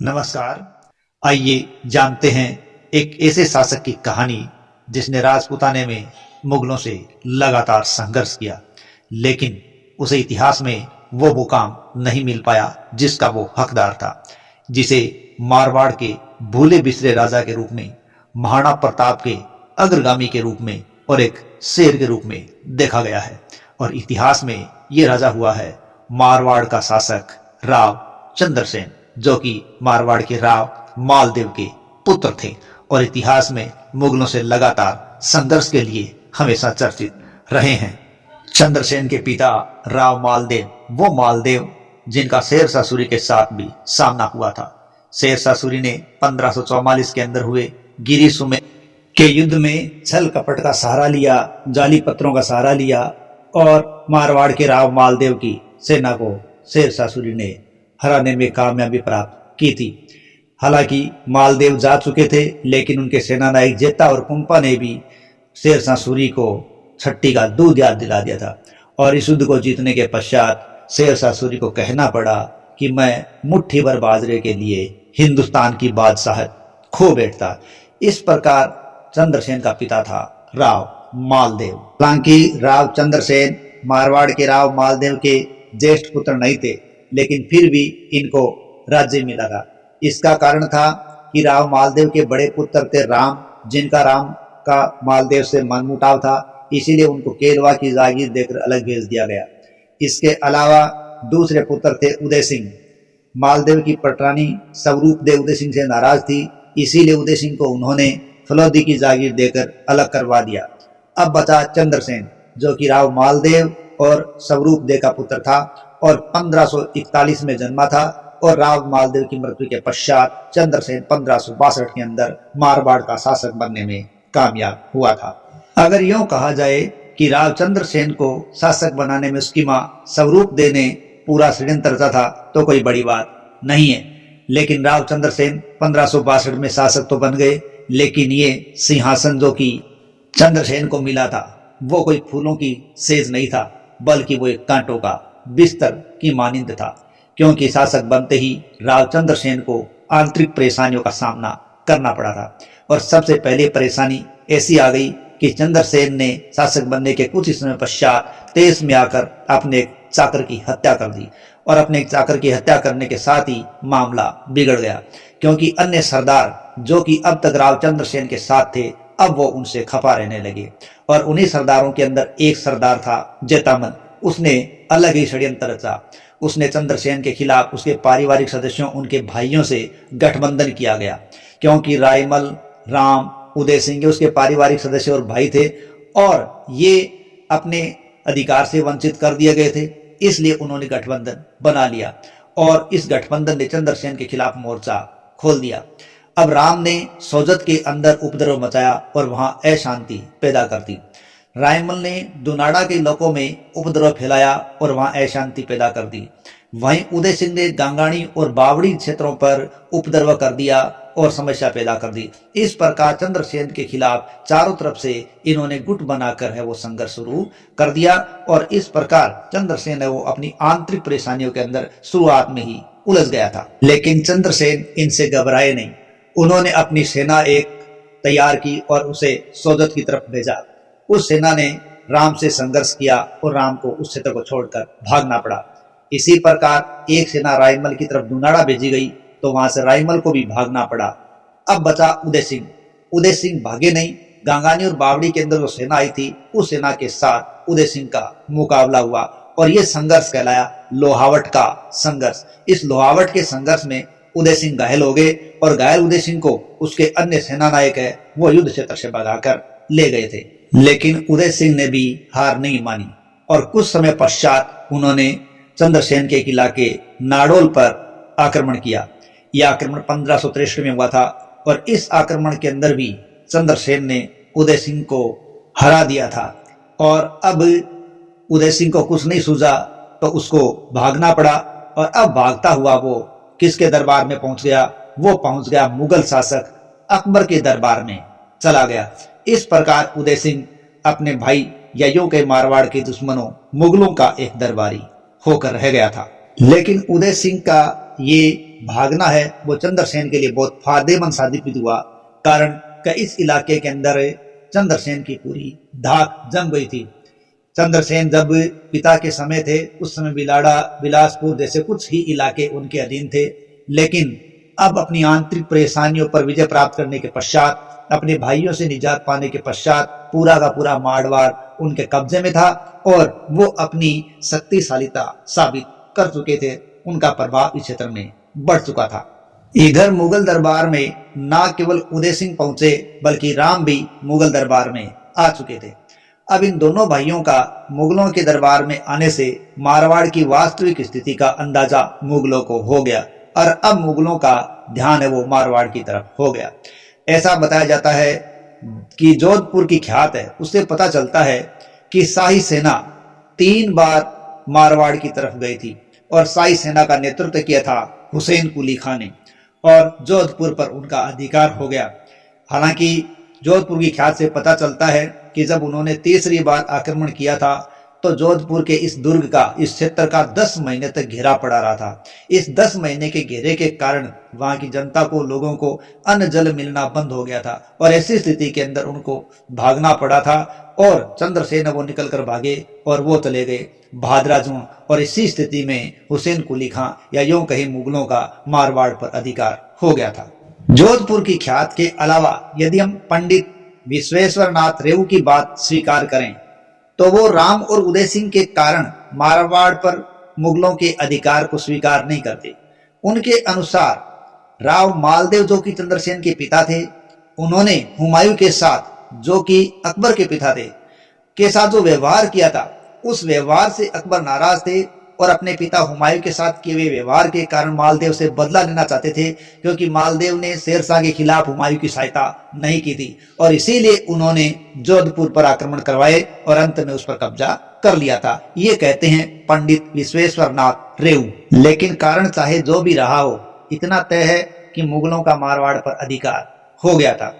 नमस्कार। आइए जानते हैं एक ऐसे शासक की कहानी जिसने राजपूताने में मुगलों से लगातार संघर्ष किया, लेकिन उसे इतिहास में वो मुकाम नहीं मिल पाया जिसका वो हकदार था, जिसे मारवाड़ के भूले बिसरे राजा के रूप में, महाराणा प्रताप के अग्रगामी के रूप में और एक शेर के रूप में देखा गया है। और इतिहास में ये राजा हुआ है मारवाड़ का शासक राव चंद्रसेन, जो कि मारवाड़ के राव मालदेव के पुत्र थे और इतिहास में मुगलों से लगातार संघर्ष के लिए हमेशा चर्चित रहे हैं। चंद्रसेन के पिता राव मालदेव वो मालदेव जिनका शेरशाह सूरी के साथ भी सामना हुआ था। शेरशाह सूरी ने 1544 के अंदर हुए गिरी सुमेर के युद्ध में छल कपट का सहारा लिया, जाली पत्रों का सहारा लिया और मारवाड़ के राव मालदेव की सेना को शेरशाह सूरी ने हराने में कामयाबी प्राप्त की थी। हालांकि मालदेव जा चुके थे, लेकिन उनके सेनानायक जेता और कुंपा ने भी शेरशाह सूरी को छट्टी का दूध याद दिला दिया था। और इस युद्ध को जीतने के पश्चात शेरशाह सूरी को कहना पड़ा कि मैं मुट्ठी भर बाजरे के लिए हिंदुस्तान की बादशाहत खो बैठता। इस प्रकार चंद्रसेन का पिता था राव मालदेव। हालांकि राव चंद्रसेन मारवाड़ के राव मालदेव के ज्येष्ठ पुत्र नहीं थे, लेकिन फिर भी इनको राज्य मिला था। इसका कारण था कि राव मालदेव के बड़े पुत्र थे राम, जिनका राम का मालदेव से मनमुटाव था, इसीलिए उनको केलवा की जागीर देकर अलग भेज दिया गया। इसके अलावा दूसरे पुत्र थे उदय सिंह। मालदेव की पटरानी स्वरूप देव उदय सिंह से नाराज थी, इसीलिए उदय सिंह को उन्होंने फलौदी की जागीर देकर अलग करवा दिया। अब बचा चंद्रसेन, जो कि राव मालदेव और स्वरूप देव का पुत्र था और 1541 में जन्मा था। और राव मालदेव की मृत्यु के पश्चात चंद्रसेन 1562 के अंदर मारवाड़ का शासक बनने में कामयाब हुआ था। अगर यूं कहा जाए कि राव चंद्रसेन को शासक बनाने में उसकी मां स्वरूप देव ने पूरा षड्यंत्र रचा था तो कोई बड़ी बात नहीं है। लेकिन राव चंद्रसेन 1562 में शासक तो बन गए, लेकिन ये सिंहासन जो कि चंद्रसेन को मिला था वो कोई फूलों की सेज नहीं था, बल्कि वो एक कांटों का बिस्तर की मानिंद था। क्योंकि शासक बनते ही राव चंद्रसेन को आंतरिक परेशानियों का सामना करना पड़ा था। और सबसे पहले परेशानी ऐसी आ गई कि चंद्रसेन ने शासक बनने के कुछ ही समय पश्चात तेज में आकर अपने एक चाकर की हत्या कर दी। और अपने एक चाकर की हत्या करने के साथ ही मामला बिगड़ गया, क्योंकि अन्य सरदार जो कि अब तक राव चंद्रसेन के साथ थे, अब वो उनसे खफा रहने लगे। और उन्हीं सरदारों के अंदर एक सरदार था जेतामल, उसने अलग ही षड्यंत्र रचा। उसने चंद्रसेन के खिलाफ उसके पारिवारिक सदस्यों, उनके भाइयों से गठबंधन किया गया, क्योंकि रायमल, राम, उदय सिंह उसके पारिवारिक सदस्य और भाई थे और ये अपने अधिकार से वंचित कर दिए गए थे। इसलिए उन्होंने गठबंधन बना लिया और इस गठबंधन ने चंद्रसेन के खिलाफ मोर्चा खोल दिया। अब राम ने सोजत के अंदर उपद्रव मचाया और वहां अशांति पैदा कर दी। रायमल ने दुनाड़ा के इलाकों में उपद्रव फैलाया और वहां अशांति पैदा कर दी। वहीं उदय सिंह ने गांगाणी और बावड़ी क्षेत्रों पर उपद्रव कर दिया और समस्या पैदा कर दी। इस प्रकार चंद्रसेन के खिलाफ चारों तरफ से इन्होंने गुट बनाकर है वो संघर्ष शुरू कर दिया। और इस प्रकार चंद्रसेन है वो अपनी आंतरिक परेशानियों के अंदर शुरुआत में ही उलझ गया था। लेकिन चंद्रसेन इनसे घबराए नहीं। उन्होंने अपनी सेना एक तैयार की और उसे सोजत की तरफ भेजा। उस सेना ने राम से संघर्ष किया और राम को उस क्षेत्र को छोड़कर भागना पड़ा। इसी प्रकार एक सेना रायमल की तरफ दुनाड़ा भेजी गई तो वहां से रायमल को भी भागना पड़ा। अब बचा उदय सिंह। उदय सिंह भागे नहीं। गांगानी और बावड़ी के अंदर जो सेना आई थी, उस सेना के साथ उदय सिंह का मुकाबला हुआ और यह संघर्ष कहलाया लोहावट का संघर्ष। इस लोहावट के संघर्ष में उदय सिंह घायल हो गए और घायल उदय सिंह को उसके अन्य सेना नायक है वो युद्ध क्षेत्र से भगाकर ले गए थे। लेकिन उदय सिंह ने भी हार नहीं मानी और कुछ समय पश्चात उन्होंने चंद्रसेन के इलाके नाडोल पर आक्रमण किया। यह आक्रमण 1563 में हुआ था और इस आक्रमण के अंदर भी चंद्रसेन ने उदय सिंह को हरा दिया था। और अब उदय सिंह को कुछ नहीं सूझा तो उसको भागना पड़ा। और अब भागता हुआ वो किसके दरबार में पहुंच गया? वो पहुंच गया मुगल शासक अकबर के दरबार में चला गया। इस प्रकार उदय सिंह अपने भाई या यूं के मारवाड़ के दुश्मनों मुगलों का एक दरबारी होकर रह गया था। लेकिन उदय सिंह का ये भागना है वो चंद्रसेन के लिए बहुत फायदेमंद साबित हुआ। कारण कि इस इलाके के अंदर चंद्रसेन की पूरी धाक जम गई थी। चंद्रसेन जब पिता के समय थे उस समय बिलाड़ा, बिलासपुर जैसे कुछ ही इलाके उनके अधीन थे, लेकिन अब अपनी आंतरिक परेशानियों पर विजय प्राप्त करने के पश्चात, अपने भाइयों से निजात पाने के पश्चात पूरा का पूरा मारवाड़ उनके कब्जे में था और वो अपनी शक्तिशालीता साबित कर चुके थे। उनका प्रभाव इस क्षेत्र में बढ़ चुका था। इधर मुगल दरबार में न केवल उदय सिंह पहुंचे बल्कि राम भी मुगल दरबार में आ चुके थे। अब इन दोनों भाइयों का मुगलों के दरबार में आने से मारवाड़ की वास्तविक स्थिति का अंदाजा मुगलों को हो गया और अब मुगलों का ध्यान है वो मारवाड़ की तरफ हो गया। ऐसा बताया जाता है कि जोधपुर की ख्यात है उससे पता चलता है कि शाही सेना 3 बार मारवाड़ की तरफ गई थी और शाही सेना का नेतृत्व किया था हुसैन कुली खान ने और जोधपुर पर उनका अधिकार हो गया। हालांकि जोधपुर की ख्यात से पता चलता है कि जब उन्होंने तीसरी बार आक्रमण किया था तो जोधपुर के इस दुर्ग का, इस क्षेत्र का 10 महीने तक घेरा पड़ा रहा था। इस 10 महीने के घेरे के कारण वहां की जनता को, लोगों को अन्न जल मिलना बंद हो गया था और ऐसी स्थिति के अंदर उनको भागना पड़ा था और चंद्रसेन वो निकल कर भागे और वो चले गए भादराजून। और इसी स्थिति में हुसैन कुली खां या यूं कहीं मुगलों का मारवाड़ पर अधिकार हो गया था। जोधपुर की ख्यात के अलावा यदि हम पंडित विश्वेश्वर नाथ रेऊ की बात स्वीकार करें तो वो राम और उदय सिंह के कारण मारवाड़ पर मुगलों के अधिकार को स्वीकार नहीं करते। उनके अनुसार राव मालदेव जो कि चंद्रसेन के पिता थे, उन्होंने हुमायूं के साथ जो कि अकबर के पिता थे के साथ जो व्यवहार किया था उस व्यवहार से अकबर नाराज थे और अपने पिता हुमायूं के साथ किए हुए व्यवहार के कारण मालदेव से बदला लेना चाहते थे, क्योंकि मालदेव ने शेरशाह के खिलाफ हुमायूं की सहायता नहीं की थी और इसीलिए उन्होंने जोधपुर पर आक्रमण करवाए और अंत में उस पर कब्जा कर लिया था। ये कहते हैं पंडित विश्वेश्वर नाथ रेऊ। लेकिन कारण चाहे जो भी रहा हो, इतना तय है कि मुगलों का मारवाड़ पर अधिकार हो गया था।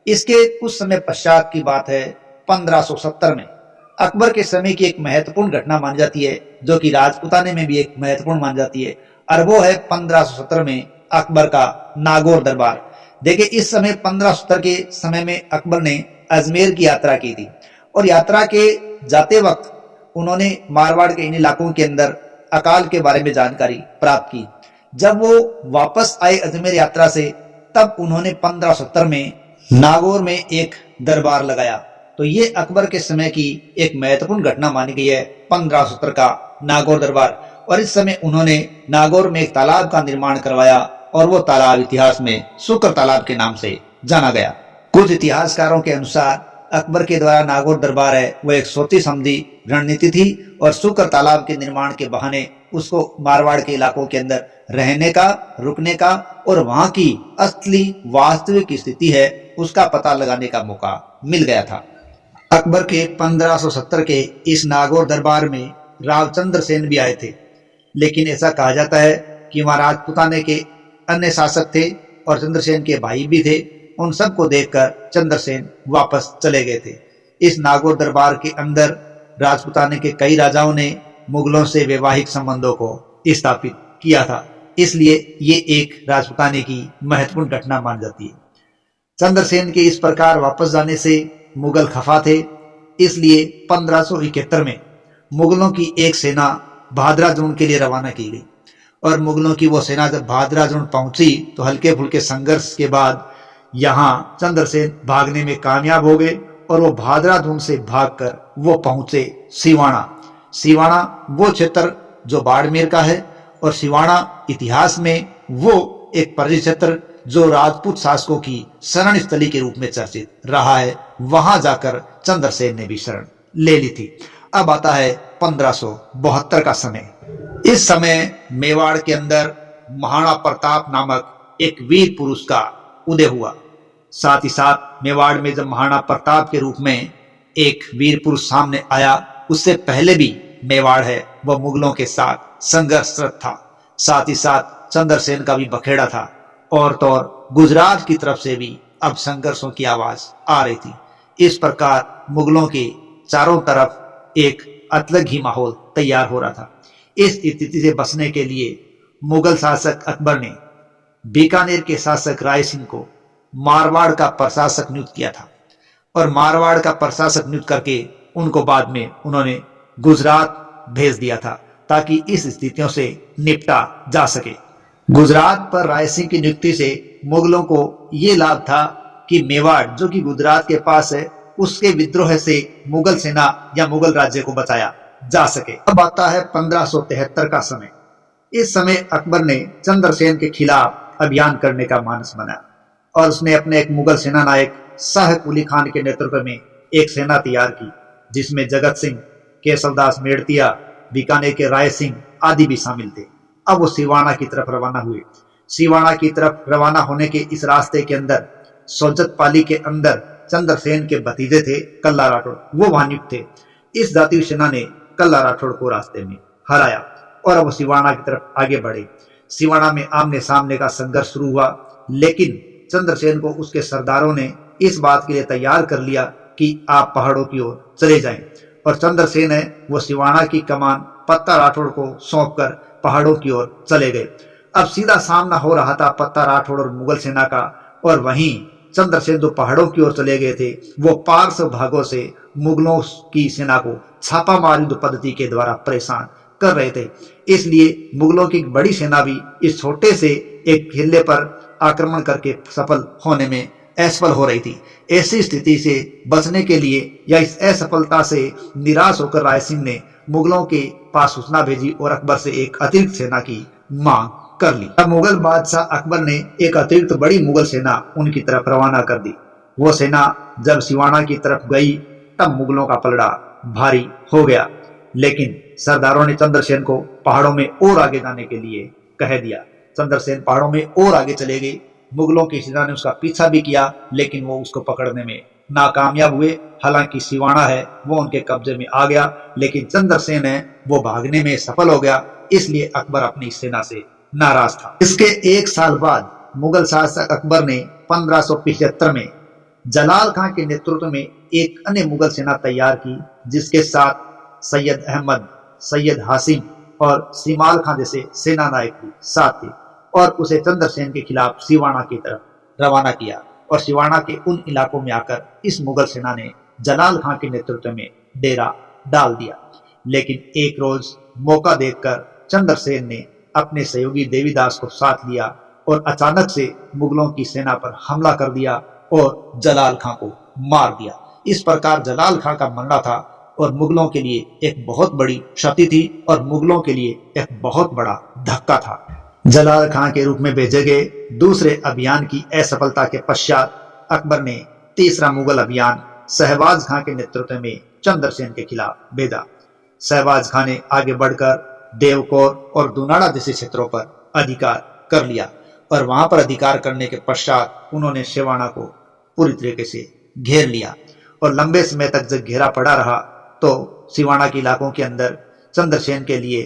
इसके कुछ समय पश्चात की बात है 1570 में अकबर के समय की एक महत्वपूर्ण घटना मानी जाती है जो कि राजपूताने में भी एक महत्वपूर्ण मानी जाती है और वो है 1570 में अकबर का नागौर दरबार। देखिए इस समय 1570 के समय में अकबर ने अजमेर की यात्रा की थी और यात्रा के जाते वक्त उन्होंने मारवाड़ के इन इलाकों के अंदर अकाल के बारे में जानकारी प्राप्त की। जब वो वापस आए अजमेर यात्रा से तब उन्होंने 1570 में नागौर में एक दरबार लगाया। तो ये अकबर के समय की एक महत्वपूर्ण घटना मानी गई है 1570 का नागौर दरबार। और इस समय उन्होंने नागौर में एक तालाब का निर्माण करवाया और वो तालाब इतिहास में शुक्र तालाब के नाम से जाना गया। कुछ इतिहासकारों के अनुसार अकबर के द्वारा नागौर दरबार है वो एक सोची समझी रणनीति थी और शुक्र तालाब के निर्माण के बहाने उसको मारवाड़ के इलाकों के अंदर रहने का, रुकने का और वहां की असली वास्तविक स्थिति है उसका पता लगाने का मौका मिल गया था। अकबर के 1570 के इस नागौर दरबार में राव चंद्रसेन भी आए थे, लेकिन ऐसा कहा जाता है कि वहां राजपूताने के अन्य शासक थे और चंद्रसेन के भाई भी थे। उन सबको देखकर चंद्रसेन वापस चले गए थे। इस नागौर दरबार के अंदर राजपूताने के कई राजाओं ने मुगलों से वैवाहिक संबंधों को स्थापित किया था, इसलिए ये एक राजपूताने की महत्वपूर्ण घटना मान जाती है। चंद्रसेन के इस प्रकार वापस जाने से मुगल खफा थे, इसलिए 1571 में मुगलों की एक सेना भादराजून के लिए रवाना की गई और मुगलों की वो सेना जब भादराजून पहुंची तो हल्के फुल्के संघर्ष के बाद यहाँ चंद्रसेन भागने में कामयाब हो गए और वो भादराजून से भागकर वो पहुंचे सिवाना। सिवाना वो क्षेत्र जो बाड़मेर का है और सिवाना इतिहास में वो एक परिक्षेत्र जो राजपूत शासकों की शरण स्थली के रूप में चर्चित रहा है। वहां जाकर चंद्रसेन ने भी शरण ले ली थी। अब आता है 1572 का समय। इस समय मेवाड़ के अंदर महाराणा प्रताप नामक एक वीर पुरुष का उदय हुआ। साथ ही साथ मेवाड़ में जब महाराणा प्रताप के रूप में एक वीर पुरुष सामने आया, उससे पहले भी मेवाड़ है वह मुगलों के साथ संघर्षरत था। साथ ही साथ चंद्रसेन का भी बखेड़ा था और तो और गुजरात की तरफ से भी अब संघर्षों की आवाज आ रही थी। इस प्रकार मुगलों के चारों तरफ एक अलग ही माहौल तैयार हो रहा था। इस स्थिति से बचने के लिए मुगल शासक अकबर ने बीकानेर के शासक राय सिंह को मारवाड़ का प्रशासक नियुक्त किया था और मारवाड़ का प्रशासक नियुक्त करके उनको बाद में उन्होंने गुजरात भेज दिया था ताकि इस स्थितियों से निपटा जा सके। गुजरात पर राय सिंह की नियुक्ति से मुगलों को ये लाभ था कि मेवाड़ जो कि गुजरात के पास है उसके विद्रोह से मुगल सेना या मुगल राज्य को बचाया जा सके। अब आता है 1573 का समय। इस समय अकबर ने चंद्रसेन के खिलाफ अभियान करने का मानस बनाया और उसने अपने एक मुगल सेना नायक शाह कुली खान के नेतृत्व में एक सेना तैयार की जिसमें जगत सिंह, केशवदास मेड़तिया, बीकानेर के राय सिंह आदि भी शामिल थे। अब वो सिवाना की तरफ रवाना हुए। सिवाना की तरफ रवाना होने के इस रास्ते के अंदर सोजत पाली के अंदर चंद्रसेन के भतीजे थे कल्ला राठौड़, वो वहां नियुक्त थे। इस जातीय सेना ने कल्ला राठौड़ को रास्ते में हराया और अब सिवाना की तरफ आगे बढ़े। सिवाना में आमने सामने का संघर्ष शुरू हुआ, लेकिन चंद्रसेन को उसके सरदारों ने इस बात के लिए तैयार कर लिया कि आप पहाड़ों की ओर चले जाएं और चंद्रसेन है वो सिवाना की कमान पत्ता राठौड़ को सौंपकर पहाड़ों की ओर चले गए। अब सीधा सामना हो रहा था पत्ता राठौड़ और मुगल सेना का, और वहीं चंद्रसेन जो पहाड़ों की ओर चले गए थे वो पार्श्व भागों से मुगलों की सेना को छापामार युद्ध पद्धति के द्वारा परेशान कर रहे थे। इसलिए मुगलों की बड़ी सेना भी इस छोटे से एक किले पर आक्रमण करके सफल होने में असफल हो रही थी। ऐसी स्थिति से बचने के लिए या इस असफलता से निराश होकर राय सिंह ने मुगलों के पास सूचना भेजी और अकबर से एक अतिरिक्त सेना की मांग कर ली। अब मुगल बादशाह अकबर ने एक अतिरिक्त बड़ी मुगल सेना उनकी तरफ रवाना कर दी। वो सेना जब सिवाना की तरफ गई तब मुगलों का पलड़ा भारी हो गया, लेकिन सरदारों ने चंद्रसेन को पहाड़ों में और आगे जाने के लिए कह दिया। चंद्रसेन पहाड़ों में और आगे चले गए। मुगलों की सेना ने उसका पीछा भी किया, लेकिन वो उसको पकड़ने में नाकामयाब हुए। हालांकि सिवाना है वो उनके कब्जे में आ गया, लेकिन चंद्रसेन है वो भागने में सफल हो गया। इसलिए अकबर अपनी सेना से नाराज था। इसके एक साल बाद मुगल शासक अकबर ने 1575 में जलाल खां के नेतृत्व में एक अन्य मुगल सेना तैयार की, जिसके साथ सैयद अहमद, सैयद हासिम और सीमाल खां जैसे सेना नायक भी साथ थे, और उसे चंद्रसेन के खिलाफ सिवाना की तरफ रवाना किया। और सिवाना के उन इलाकों में आकर इस मुगल सेना ने जलाल खां के नेतृत्व में डेरा डाल दिया। लेकिन एक रोज मौका देखकर चंद्रसेन ने अपने सहयोगी देवीदास को साथ लिया और अचानक से मुगलों की सेना पर हमला कर दिया और जलाल खां को मार दिया। इस प्रकार जलाल खां का मरना था और मुगलों के लिए एक बहुत बड़ी क्षति थी और मुगलों के लिए एक बहुत बड़ा धक्का था। जलाल खां के रूप में भेजे गए दूसरे अभियान की असफलता के पश्चात अकबर ने तीसरा मुगल अभियान शहबाज खां के नेतृत्व में चंद्रसेन के खिलाफ भेजा। शहबाज खां ने आगे बढ़कर देवकोर और दुनाड़ा जैसे क्षेत्रों पर अधिकार कर लिया और वहां पर अधिकार करने के पश्चात उन्होंने सिवाना को पूरी तरीके से घेर लिया। और लंबे समय तक जब घेरा पड़ा रहा तो सिवाना के इलाकों के अंदर चंद्रसेन के लिए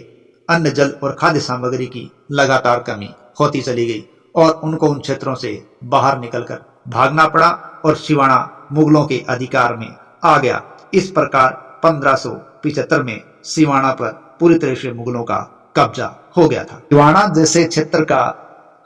अन्न, जल और खाद्य सामग्री की लगातार कमी होती चली गई और उनको उन क्षेत्रों से बाहर निकलकर भागना पड़ा और सिवाना मुगलों के अधिकार में आ गया। इस प्रकार 1575 में सिवाना पर पूरी तरह से मुगलों का कब्जा हो गया था। सिवाना जैसे क्षेत्र का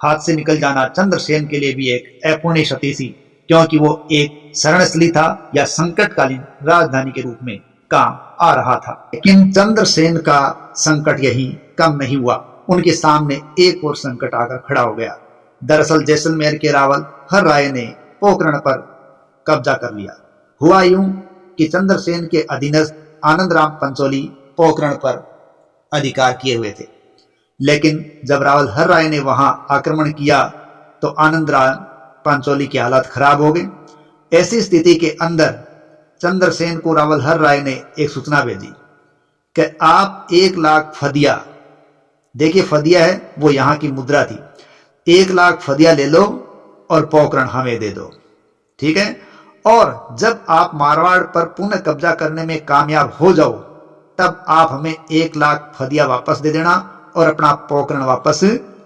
हाथ से निकल जाना चंद्रसेन के लिए भी एक अपूर्णीय क्षति थी, क्योंकि वो एक शरणस्थली था या संकटकालीन राजधानी के रूप में काम आ रहा था। लेकिन चंद्रसेन का संकट यही कम नहीं हुआ, उनके सामने एक और संकट आकर खड़ा हो गया। दरअसल जैसलमेर के रावल हर राय ने पोखरण पर कब्जा कर लिया। हुआ यूं कि चंद्रसेन के अधीनस्थ आनंद राम पंचोली पोखरण पर अधिकार किए हुए थे, लेकिन जब रावल हर राय ने वहां आक्रमण किया तो आनंद राम पंचोली की हालत खराब हो गई। ऐसी स्थिति के अंदर चंद्रसेन को रावल हर राय ने एक सूचना भेजी कि आप 1 लाख फदिया, देखिए फदिया है वो यहाँ की मुद्रा थी, 1 लाख फदिया ले लो और पोखरण हमें दे दो, ठीक है। और जब आप मारवाड़ पर पुनः कब्जा करने में कामयाब हो जाओ तब आप हमें 1 लाख फदिया वापस दे देना और अपना पोखरण वापस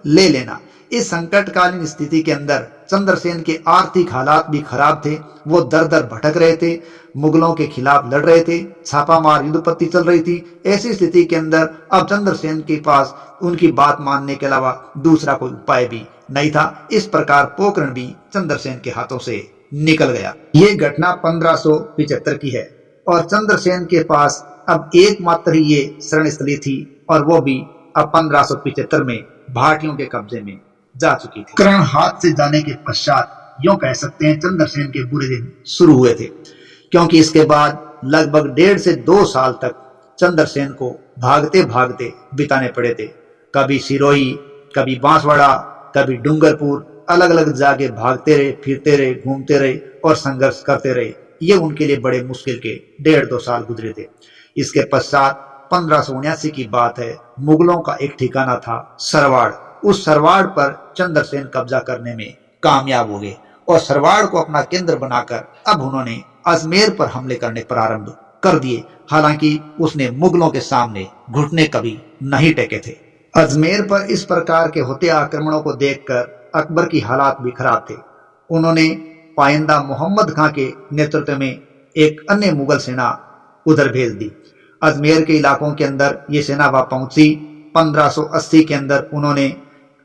ले लेना। इस संकटकालीन स्थिति के अंदर चंद्रसेन के आर्थिक हालात भी खराब थे। वो दर दर भटक रहे थे, मुगलों के खिलाफ लड़ रहे थे, छापामार युद्धपत्ति चल रही थी। ऐसी स्थिति के अंदर अब चंद्रसेन के पास उनकी बात मानने के अलावा दूसरा कोई उपाय भी नहीं था। इस प्रकार पोखरण भी चंद्रसेन के हाथों से निकल गया। ये घटना 1575 की है और चंद्रसेन के पास अब एकमात्र ही ये शरण स्थली थी और वो भी अब 1575 में भाटियों के कब्जे में जा चुकी थी। कर्ण हाथ से जाने के पश्चात यूं कह सकते हैं चंद्रसेन के बुरे दिन शुरू हुए थे, क्योंकि इसके बाद लगभग 1.5 से 2 साल तक चंद्रसेन को भागते भागते बिताने पड़े थे। कभी सिरोही, कभी बांसवाड़ा, कभी डूंगरपुर, अलग अलग जगह भागते रहे, फिरते रहे, घूमते रहे और संघर्ष करते रहे। ये उनके लिए बड़े मुश्किल के 1.5-2 साल गुजरे थे। इसके पश्चात 1579 की बात है, मुगलों का एक ठिकाना था सरवाड़। उस सरवाड़ पर चंद्रसेन कब्जा करने में कामयाब हो गए और सरवाड़ को अपना केंद्र बनाकर अब उन्होंने अजमेर पर हमले करने प्रारंभ कर दिए। हालांकि उसने मुगलों के सामने घुटने कभी नहीं टेके थे। अजमेर पर इस प्रकार के होते आक्रमणों को देखकर अकबर की हालात भी खराब थे। उन्होंने पाइंदा मोहम्मद खां के नेतृत्व में एक अन्य मुगल सेना उधर भेज दी। अजमेर के इलाकों के अंदर ये सेना वहां पहुंची। 1580 के अंदर उन्होंने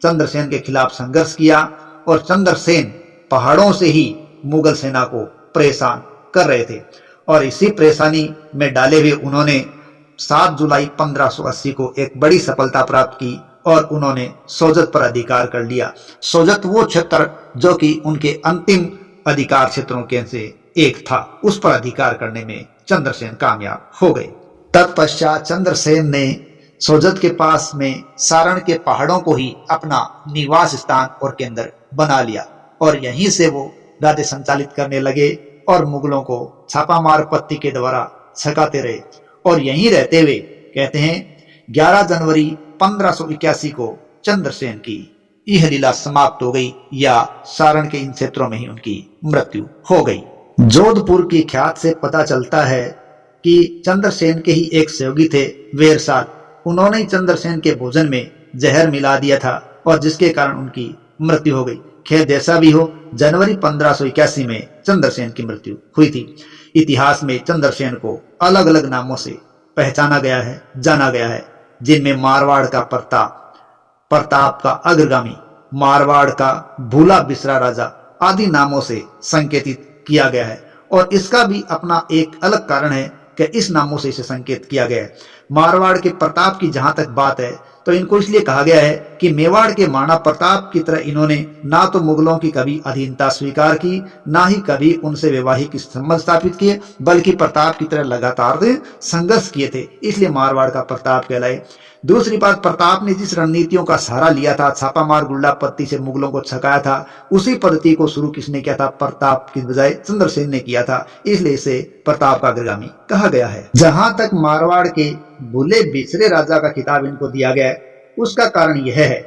चंद्रसेन के खिलाफ संघर्ष किया और चंद्रसेन पहाड़ों से ही मुगल सेना को परेशान कर रहे थे और इसी परेशानी में डाले हुए उन्होंने 7 जुलाई 1580 को एक बड़ी सफलता प्राप्त की और उन्होंने सोजत पर अधिकार कर लिया। सोजत वो क्षेत्र जो कि उनके अंतिम अधिकार क्षेत्रों के से एक था, उस पर अधिकार करने में चंद्रसेन कामयाब हो गए। तत्पश्चात चंद्रसेन ने सोजत के पास में सारण के पहाड़ों को ही अपना निवास स्थान और केंद्र बना लिया और यहीं से वो राज्य संचालित करने लगे और मुगलों को छापामार पत्ती के द्वारा छकाते रहे। और यहीं रहते हुए कहते हैं 11 जनवरी 1581 को चंद्रसेन की यह लीला समाप्त हो गई या सारण के इन क्षेत्रों में ही उनकी मृत्यु हो गई। जोधपुर की ख्यात से पता चलता है कि चंद्रसेन के ही एक सहयोगी थे वेरसाल। उन्होंने ही चंद्रसेन के भोजन में जहर मिला दिया था और जिसके कारण उनकी मृत्यु हो गई। खैर जैसा भी हो, जनवरी 1581 में चंद्रसेन की मृत्यु हुई थी। इतिहास में चंद्रसेन को अलग अलग नामों से पहचाना गया है, जाना गया है, जिनमें मारवाड़ का प्रताप का अग्रगामी, मारवाड़ का भूला बिसरा राजा आदि नामों से संकेतित किया गया है। और इसका भी अपना एक अलग कारण है कि इस नामों से इसे संकेत किया गया है। मारवाड़ के प्रताप की जहां तक बात है तो इनको इसलिए कहा गया है कि मेवाड़ के महाराणा प्रताप की तरह इन्होंने ना तो मुगलों की कभी अधीनता स्वीकार की, ना ही कभी उनसे वैवाहिक संबंध स्थापित किए, बल्कि प्रताप की तरह लगातार संघर्ष किए थे, इसलिए मारवाड़ का प्रताप कहलाए। दूसरी बात, प्रताप ने जिस रणनीतियों का सहारा लिया था, छापामार गुल्ला पत्ती से मुगलों को छकाया था, उसी पद्धति को शुरू किसने किया था? प्रताप की बजाय चंद्रसेन ने किया था, इसलिए इसे प्रताप का अग्रगामी कहा गया है। जहां तक मारवाड़ के भूले बिसरे राजा का खिताब इनको दिया गया है, उसका कारण यह है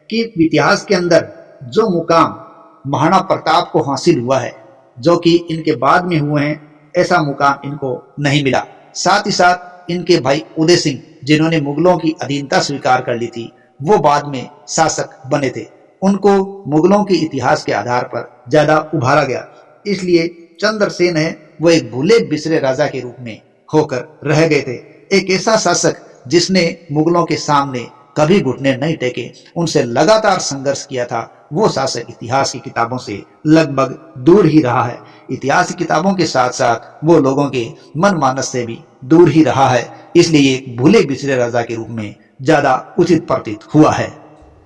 कि इतिहास के अंदर जो मुकाम महाराणा प्रताप को हासिल हुआ है, जो कि इनके बाद में हुए हैं, ऐसा मुकाम इनको नहीं मिला। साथ ही साथ इनके भाई उदय सिंह, जिन्होंने मुगलों की अधीनता स्वीकार कर ली थी, वो बाद में शासक बने थे। उनको मुगलों के इतिहास के आधार पर ज्यादा उभारा गया, इसलिए चंद्रसेन है वो एक भूले बिसरे राजा के रूप में होकर रह गए थे। एक ऐसा शासक जिसने मुगलों के सामने कभी घुटने नहीं टेके, उनसे लगातार संघर्ष किया था, वो शासक इतिहास की किताबों से लगभग दूर ही रहा है। इतिहास की किताबों के साथ साथ वो लोगों के मन मानस से भी दूर ही रहा है, इसलिए एक भूले बिसरे राजा के रूप में ज्यादा उचित प्रतीत हुआ है,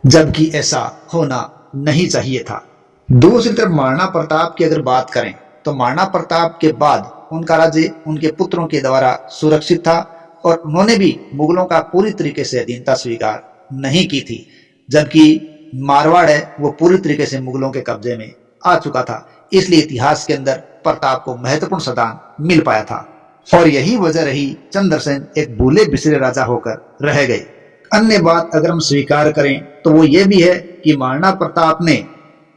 जबकि ऐसा होना नहीं चाहिए था। दूसरी तरफ महाराणा प्रताप की अगर बात करें तो महाराणा प्रताप के बाद उनका राज्य उनके पुत्रों के द्वारा सुरक्षित था और उन्होंने भी मुगलों का पूरी तरीके से अधीनता स्वीकार नहीं की थी, जबकि मारवाड़ है वो पूरी तरीके से मुगलों के कब्जे में आ चुका था। इसलिए इतिहास के अंदर प्रताप को महत्वपूर्ण स्थान मिल पाया था और यही वजह रही चंद्रसेन एक भूले बिसरे राजा होकर रह गए। अन्य बात अगर हम स्वीकार करें तो वो ये भी है कि महाराणा प्रताप ने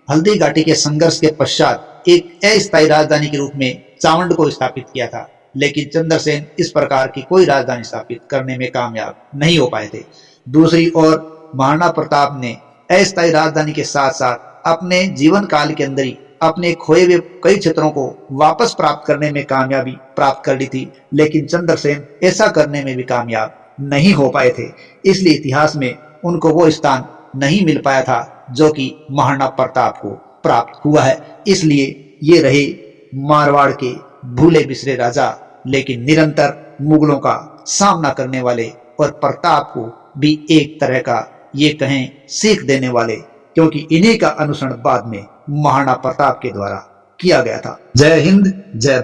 हल्दी घाटी के संघर्ष के पश्चात एक अस्थायी राजधानी के रूप में चावंड को स्थापित किया था, लेकिन चंद्रसेन इस प्रकार की कोई राजधानी स्थापित करने में कामयाब नहीं हो पाए थे। दूसरी ओर महाराणा प्रताप ने अस्थायी राजधानी के साथ साथ अपने जीवन काल के अंदर ही अपने खोए हुए कई क्षेत्रों को वापस प्राप्त करने में कामयाबी प्राप्त कर ली थी, लेकिन चंद्रसेन ऐसा करने में भी कामयाब नहीं हो पाए थे। इसलिए इतिहास में उनको वो स्थान नहीं मिल पाया था जो कि महाराणा प्रताप को प्राप्त हुआ है। इसलिए ये रहे मारवाड़ के भूले बिसरे राजा, लेकिन निरंतर मुगलों का सामना करने वाले, और प्रताप को भी एक तरह का ये कहें सीख देने वाले, क्योंकि इन्हीं का अनुसरण बाद में महाराणा प्रताप के द्वारा किया गया था। जय हिंद, जय